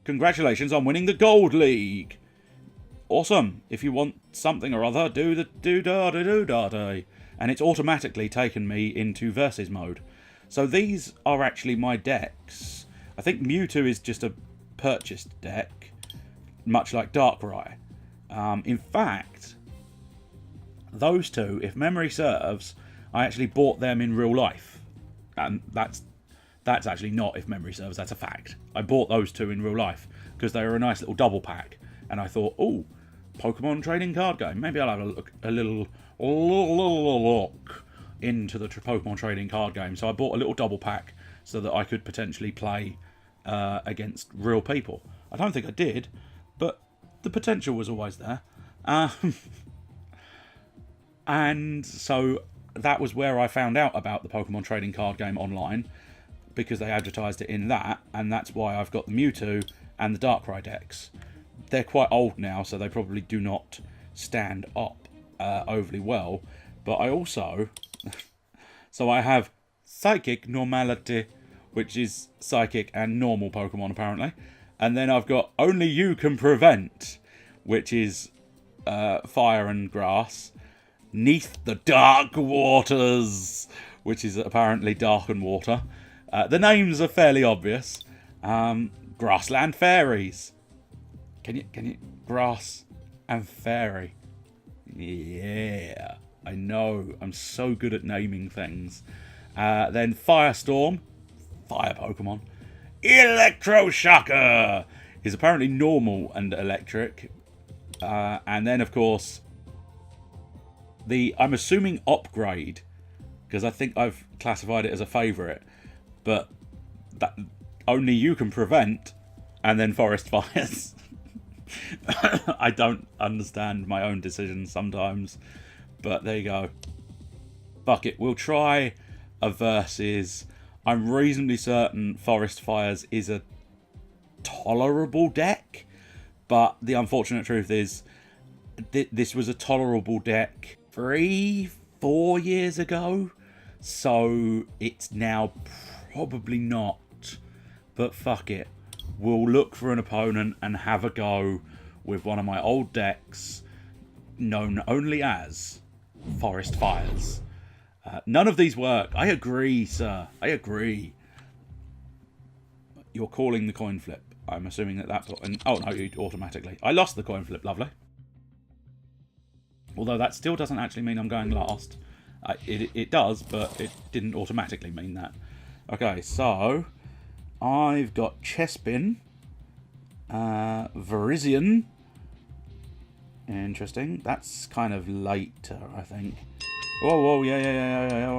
Congratulations on winning the Gold League. Awesome. If you want something or other, do the do-da-da-do-da-day. And it's automatically taken me into versus mode. So these are actually my decks. I think Mewtwo is just a purchased deck, much like Darkrai. In fact, those two, if memory serves, I actually bought them in real life. And that's actually not if memory serves, that's a fact. I bought those two in real life because they were a nice little double pack. And I thought, oh, Pokemon trading card game. Maybe I'll have a little look into the Pokemon trading card game. So I bought a little double pack so that I could potentially play against real people. I don't think I did, but the potential was always there. And so that was where I found out about the Pokemon trading card game online, because they advertised it in that, and that's why I've got the Mewtwo and the Darkrai decks. They're quite old now, so they probably do not stand up overly well. But I also... so I have Psychic Normality, which is Psychic and normal Pokemon, apparently. And then I've got Only You Can Prevent, which is Fire and Grass. Neath the Dark Waters, which is apparently Dark and Water. The names are fairly obvious. Grassland Fairies. Can you Grass and Fairy? Yeah, I know. I'm so good at naming things. Then Firestorm, Fire Pokemon. Electroshocker is apparently normal and electric. And then, of course, I'm assuming Upgrade, because I think I've classified it as a favourite. But that Only You Can Prevent, and then Forest Fires. I don't understand my own decisions sometimes, but there you go. Fuck it, we'll try a versus. I'm reasonably certain Forest Fires is a tolerable deck, but the unfortunate truth is this was a tolerable deck 3-4 years ago, so it's now probably not. But fuck it, we'll look for an opponent and have a go with one of my old decks known only as Forest Fires. None of these work. I agree, sir. I agree. You're calling the coin flip. I'm assuming that... oh, no, you automatically. I lost the coin flip. Lovely. Although that still doesn't actually mean I'm going last. It does, but it didn't automatically mean that. Okay, so... I've got Chespin. Virizion. Interesting. That's kind of later, I think. Whoa, yeah.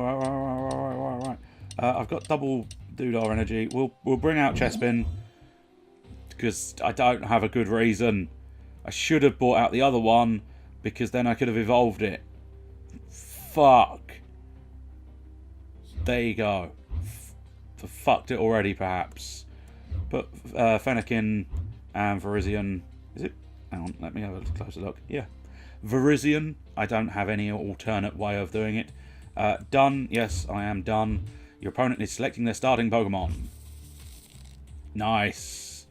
Right. I've got double Doodar energy. We'll bring out Chespin, because I don't have a good reason. I should have brought out the other one, because then I could have evolved it. Fuck. There you go. Fucked it already, perhaps. But Fennekin and Virizion... Is it? Hang on, let me have a closer look. Yeah. Virizion. I don't have any alternate way of doing it. Done. Yes, I am done. Your opponent is selecting their starting Pokemon. Nice.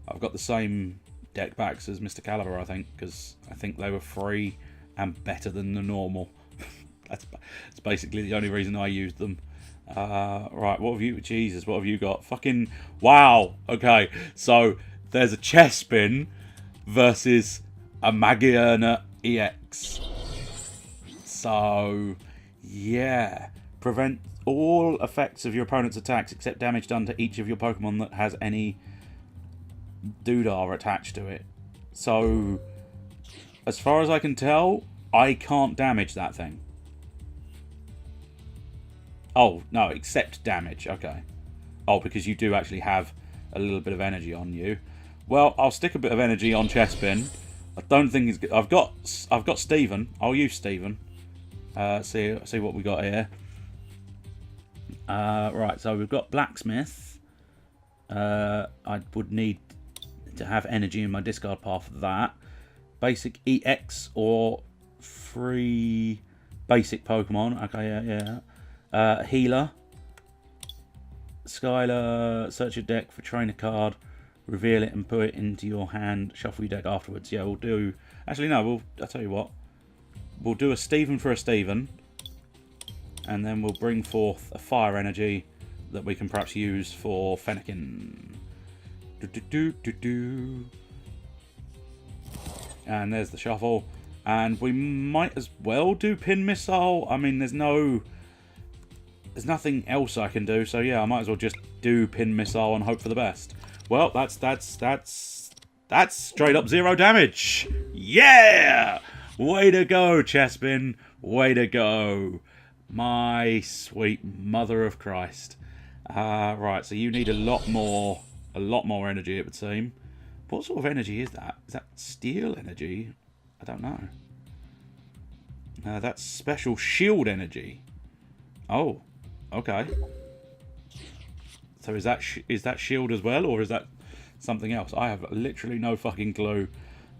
I've got the same deck backs as Mr. Caliber, I think, because I think they were free and better than the normal. That's basically the only reason I used them. Right, what have you... Jesus, what have you got? Fucking... Wow! Okay, so there's a Chespin versus a Magiana EX. So, yeah. Prevent all effects of your opponent's attacks except damage done to each of your Pokemon that has any Doodar attached to it. So, as far as I can tell, I can't damage that thing. Oh, no, except damage. Okay. Oh, because you do actually have a little bit of energy on you. Well, I'll stick a bit of energy on Chespin. I don't think it's good. I've got Steven. I'll use Steven. See what we got here. Right, so we've got Blacksmith. I would need to have energy in my discard pile for that. Basic EX or free basic Pokemon. Okay, yeah. Healer. Skylar, search your deck for trainer card. reveal it and put it into your hand, shuffle your deck afterwards. Yeah, we'll do... Actually, no, I'll tell you what. We'll do a Stephen for a Stephen, and then we'll bring forth a fire energy that we can perhaps use for Fennekin. And there's the shuffle. And we might as well do Pin Missile. I mean, there's nothing else I can do, so yeah, I might as well just do Pin Missile and hope for the best. Well, that's straight up 0 damage. Yeah! Way to go, Chespin. Way to go. My sweet mother of Christ. Right, so you need a lot more energy, it would seem. What sort of energy is that? Is that steel energy? I don't know. That's special shield energy. Oh, okay. So is that shield as well, or is that something else? I have literally no fucking clue.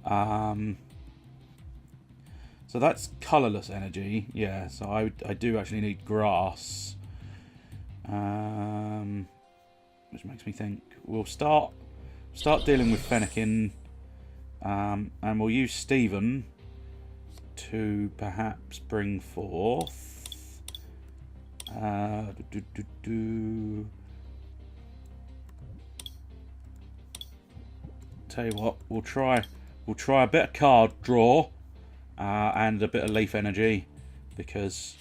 So that's colourless energy. Yeah, so I do actually need grass. Which makes me think we'll start dealing with Fennekin. And we'll use Stephen to perhaps bring forth tell you what, we'll try a bit of card draw and a bit of leaf energy, because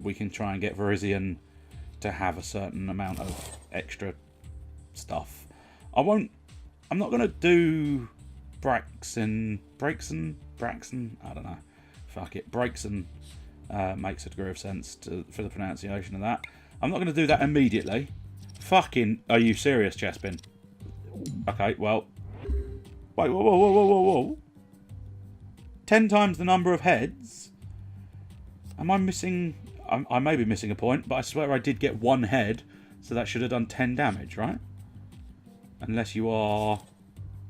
we can try and get Virizion to have a certain amount of extra stuff. I'm not going to do Braxton, I don't know. Fuck it. Braxton makes a degree of sense for the pronunciation of that. I'm not going to do that immediately. Fucking, are you serious, Chespin? Okay, well. Wait, whoa. 10 times the number of heads? Am I missing... I may be missing a point, but I swear I did get 1 head, so that should have done 10 damage, right? Unless you are...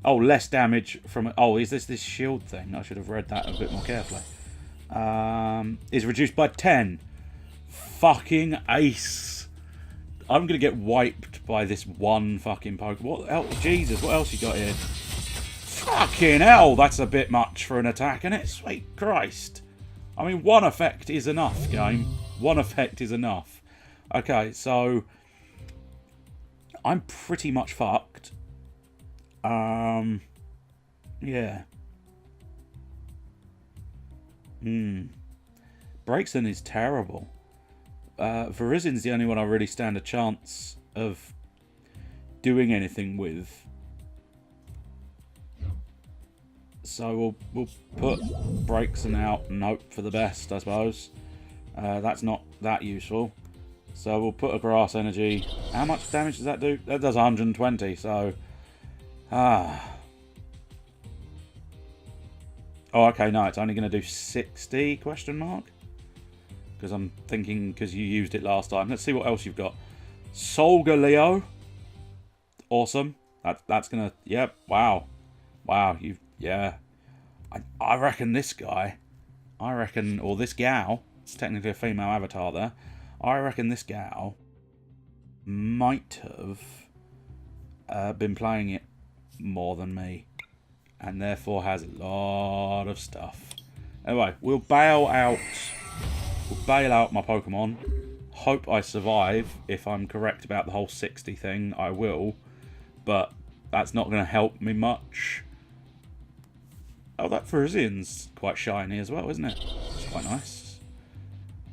Oh, less damage from... Oh, is this shield thing? I should have read that a bit more carefully. Is reduced by 10. Fucking ace. I'm going to get wiped by this one fucking Pokemon. What else? Jesus, what else you got here? Fucking hell, that's a bit much for an attack, isn't it? Sweet Christ. I mean, 1 effect is enough, game. 1 effect is enough. Okay, so... I'm pretty much fucked. Yeah. Braixen is terrible. Virizin's the only one I really stand a chance of doing anything with. So we'll put Braixen out and hope for the best, I suppose. That's not that useful. So we'll put a grass energy. How much damage does that do? That does 120, so... Oh, okay, no, it's only going to do 60, question mark? Because I'm thinking, because you used it last time. Let's see what else you've got. Solgaleo. Awesome. That's going to... Yep, wow. Wow, yeah. I reckon this guy... or this gal... It's technically a female avatar there. I reckon this gal might have been playing it more than me, and therefore has a lot of stuff. Anyway, we'll bail out my Pokemon. Hope I survive. If I'm correct about the whole 60 thing, I will, but that's not going to help me much. Oh, that Virizian's quite shiny as well, isn't it? It's quite nice.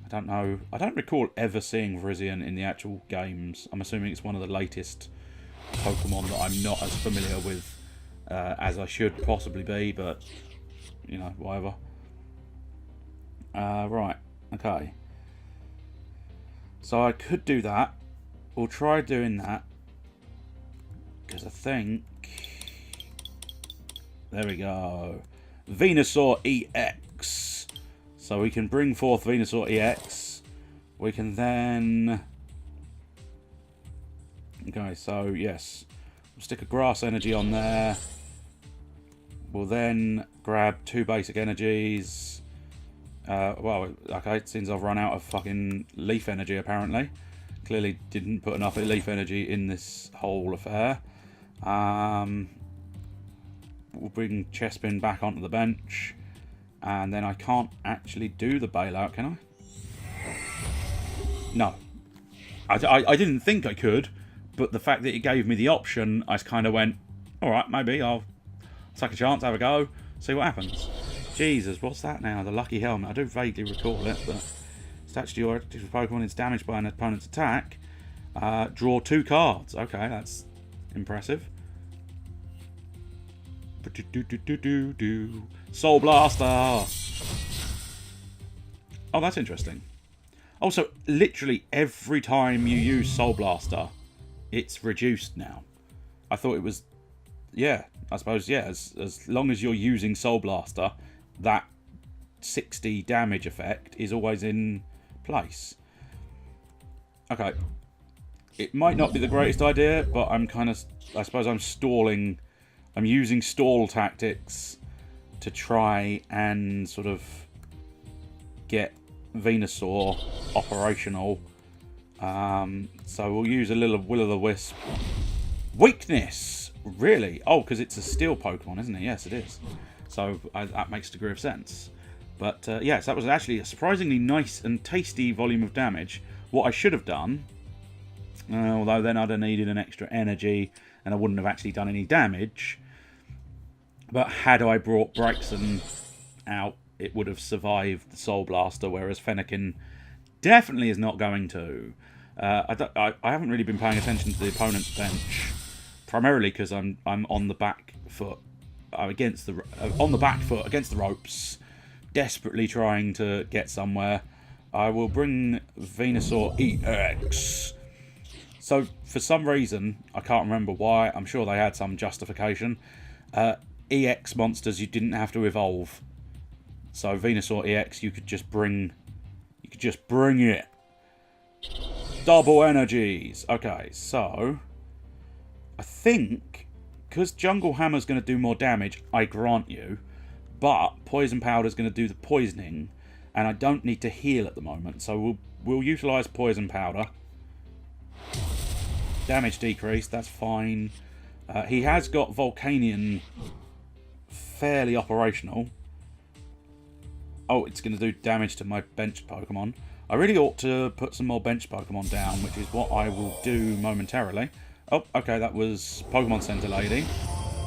I don't know. I don't recall ever seeing Virizion in the actual games. I'm assuming it's one of the latest Pokemon that I'm not as familiar with as I should possibly be, but, you know, whatever. Right, okay. So I could do that. We'll try doing that, because I think... There we go. Venusaur EX. So we can bring forth Venusaur EX. We can then... Okay, so yes. We'll stick a grass energy on there. We'll then grab 2 basic energies. Well, okay, since I've run out of fucking leaf energy apparently. Clearly didn't put enough leaf energy in this whole affair. We'll bring Chespin back onto the bench. And then I can't actually do the bailout, can I? No. I didn't think I could, but the fact that it gave me the option, I kind of went, alright, maybe I'll take a chance, have a go, see what happens. Jesus, what's that now? The lucky helmet. I do vaguely recall it, but statue your Pokemon is damaged by an opponent's attack. Draw 2 cards. Okay, that's impressive. Soul Blaster! Oh, that's interesting. Also, literally every time you use Soul Blaster, it's reduced now. I thought it was... Yeah, I suppose, yeah. As long as you're using Soul Blaster, that 60 damage effect is always in place. Okay. It might not be the greatest idea, but I'm kind of... I suppose I'm stalling... I'm using stall tactics to try and sort of get Venusaur operational. So we'll use a little Will-o'-the-Wisp. Weakness! Really? Oh, because it's a steel Pokemon, isn't it? Yes, it is. So that makes a degree of sense. But yes, that was actually a surprisingly nice and tasty volume of damage. What I should have done, although then I'd have needed an extra energy and I wouldn't have actually done any damage. But had I brought Braixen out, it would have survived the Soul Blaster, whereas Fennekin definitely is not going to. I haven't really been paying attention to the opponent's bench, primarily because I'm on the back foot against the ropes, desperately trying to get somewhere. I will bring Venusaur EX. So for some reason, I can't remember why. I'm sure they had some justification. EX monsters you didn't have to evolve. So Venusaur EX you could just bring it. Double energies. Okay, so I think because Jungle Hammer's going to do more damage, I grant you, but Poison Powder's going to do the poisoning, and I don't need to heal at the moment, so we'll utilise Poison Powder. Damage decrease, that's fine. He has got Volcanion fairly operational. Oh, it's going to do damage to my bench Pokemon. I really ought to put some more bench Pokemon down, which is what I will do momentarily. Oh, okay, that was Pokemon Center Lady.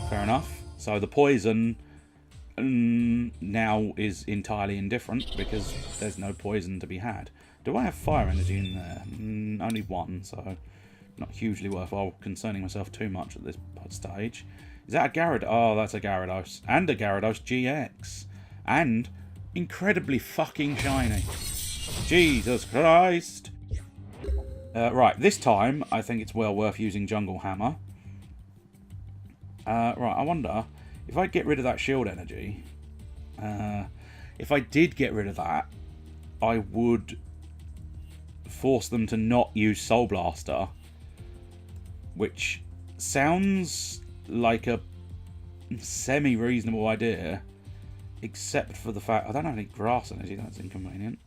Fair enough. So the poison now is entirely indifferent because there's no poison to be had. Do I have fire energy in there? Only one, so not hugely worthwhile concerning myself too much at this stage. Is that a Gyarados? Oh, that's a Gyarados. And a Gyarados GX. And incredibly fucking shiny. Jesus Christ. Right, this time I think it's well worth using Jungle Hammer. Right, I wonder if I get rid of that shield energy. If I did get rid of that, I would force them to not use Soul Blaster, which sounds like a semi-reasonable idea, except for the fact I don't have any grass energy. That's inconvenient.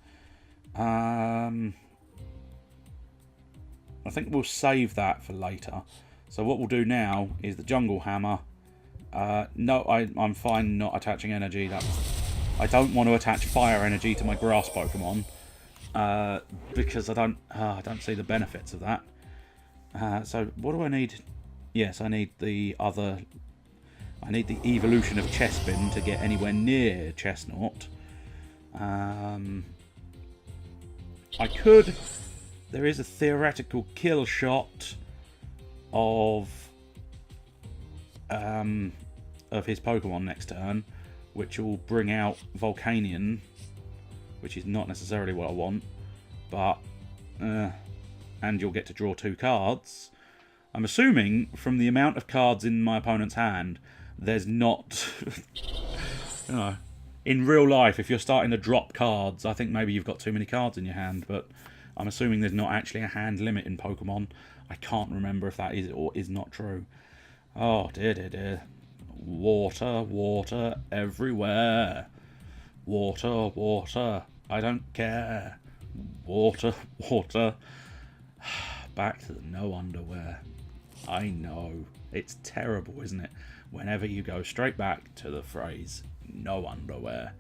I think we'll save that for later. So what we'll do now is the Jungle Hammer. No, I'm fine not attaching energy. I don't want to attach fire energy to my grass Pokemon because I don't see the benefits of that. So what do I need? Yes, I need the evolution of Chespin to get anywhere near Chestnut. I could. There is a theoretical kill shot of his Pokemon next turn, which will bring out Volcanion, which is not necessarily what I want, but and you'll get to draw 2 cards. I'm assuming from the amount of cards in my opponent's hand, there's not, you know, in real life, if you're starting to drop cards, I think maybe you've got too many cards in your hand, but I'm assuming there's not actually a hand limit in Pokemon. I can't remember if that is or is not true. Oh, dear, dear, dear. Water, water everywhere. Water, water. I don't care. Water, water. Back to the no underwear. I know. It's terrible, isn't it? Whenever you go straight back to the phrase, no underwear.